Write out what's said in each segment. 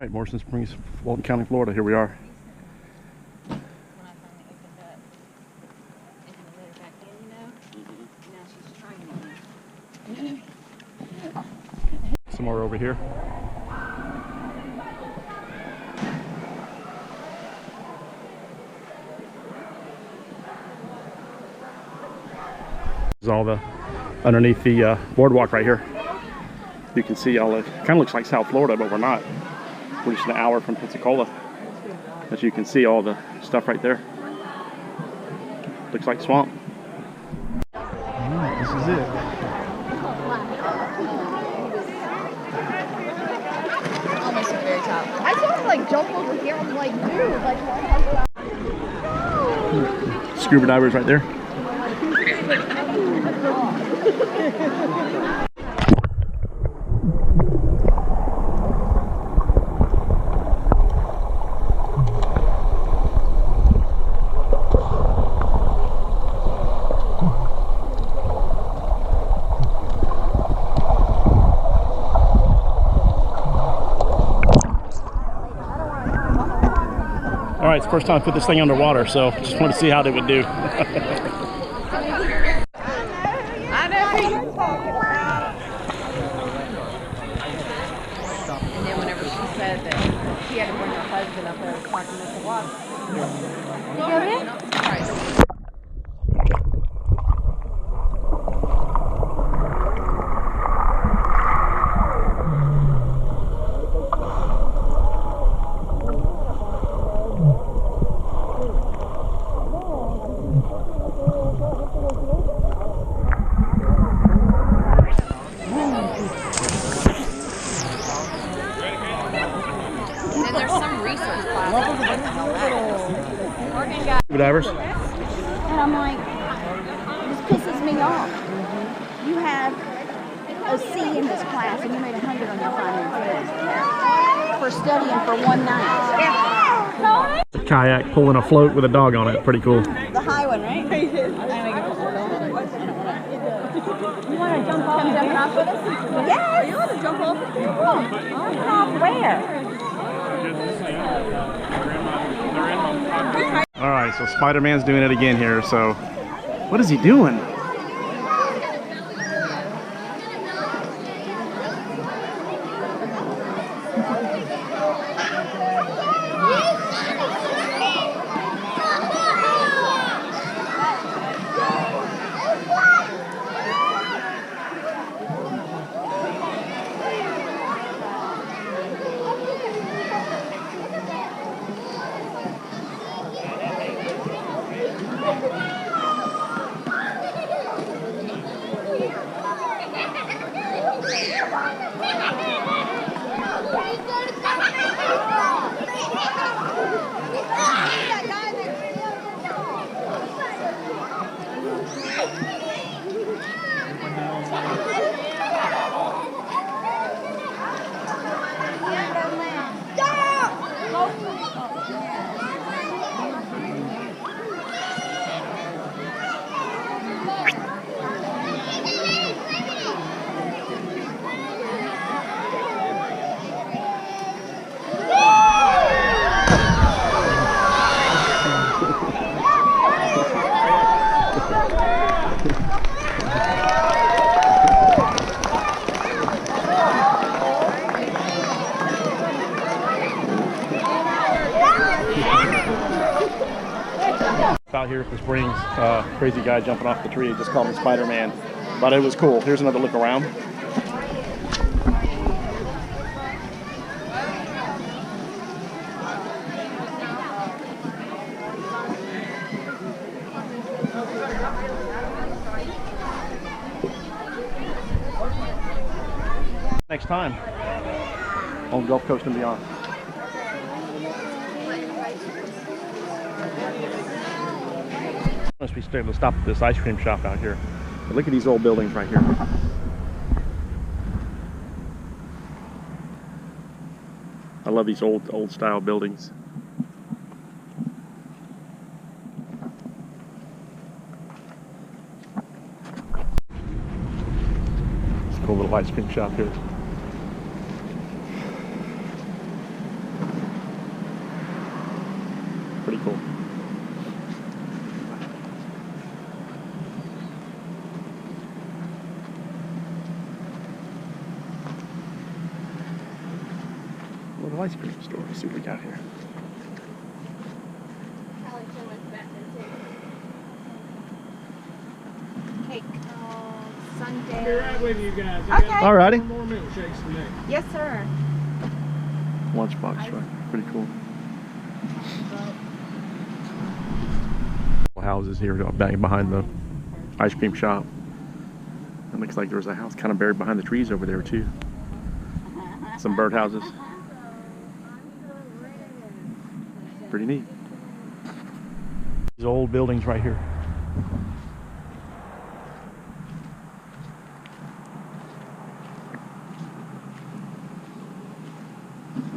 All right, Morrison Springs, Walton County, Florida. Here we are. When I finally opened up, and the lid back in, now she's trying it. Some more over here. This is all the underneath the boardwalk right here. You can see all the, kind of looks like South Florida, but we're not. We're just an hour from Pensacola. As you can see all the stuff right there. Looks like swamp. Alright, this is it. Almost at the very top. I saw him like jump over here. I'm like, dude, like, Scuba divers right there. All right, it's the first time I put this thing underwater, so just wanted to see how it would do. I know who you're talking about. And then whenever she said that she had to bring her husband up there to talk to Mr. Walton. You go in? Right. Scuba divers. and I'm like, this pisses me off. You have a C in this class and you made 100 on your final test for studying for one night. Yeah. A kayak pulling a float with a dog on it. Pretty cool. The high one, right? You want to jump off? Come jump off with us? Yes! You want to jump off? Off where? All right, so Spider-Man's doing it again here. So, what is he doing? Out here at the springs, crazy guy jumping off the tree, just called him Spider-Man, but it was cool. Here's another look around. Next time on Gulf Coast and beyond. Must be able to stop at this ice cream shop out here. But look at these old buildings right here. I love these old style buildings. It's a cool little ice cream shop here. little ice cream store. Let's see what we got here. Cake. I'll be Sunday. right with you guys. Okay. Alrighty. More milkshakes to make. Yes, sir. Lunchbox truck. Pretty cool. Houses here back behind the ice cream shop. It looks like there's a house kind of buried behind the trees over there too. Some birdhouses. Pretty neat. These old buildings right here.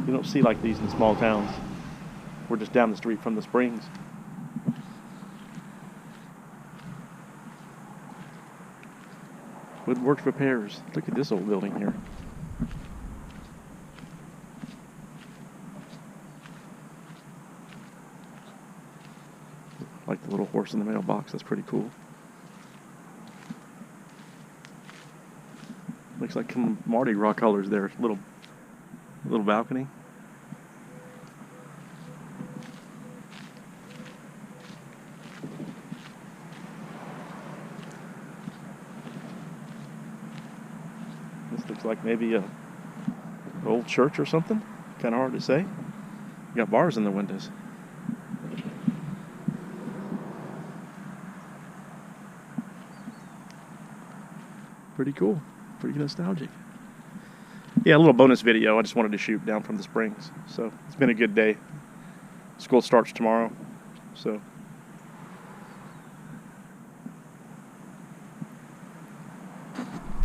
You don't see like these in small towns. We're just down the street from the springs. Woodworks Repairs. Look at this old building here. Like the little horse in the mailbox. That's pretty cool. Looks like some Mardi Gras colors there. Little balcony. This looks like maybe a old church or something. Kind of hard to say. You got bars in the windows. Pretty cool. Pretty nostalgic. Yeah, a little bonus video I just wanted to shoot down from the springs. So it's been a good day. School starts tomorrow. So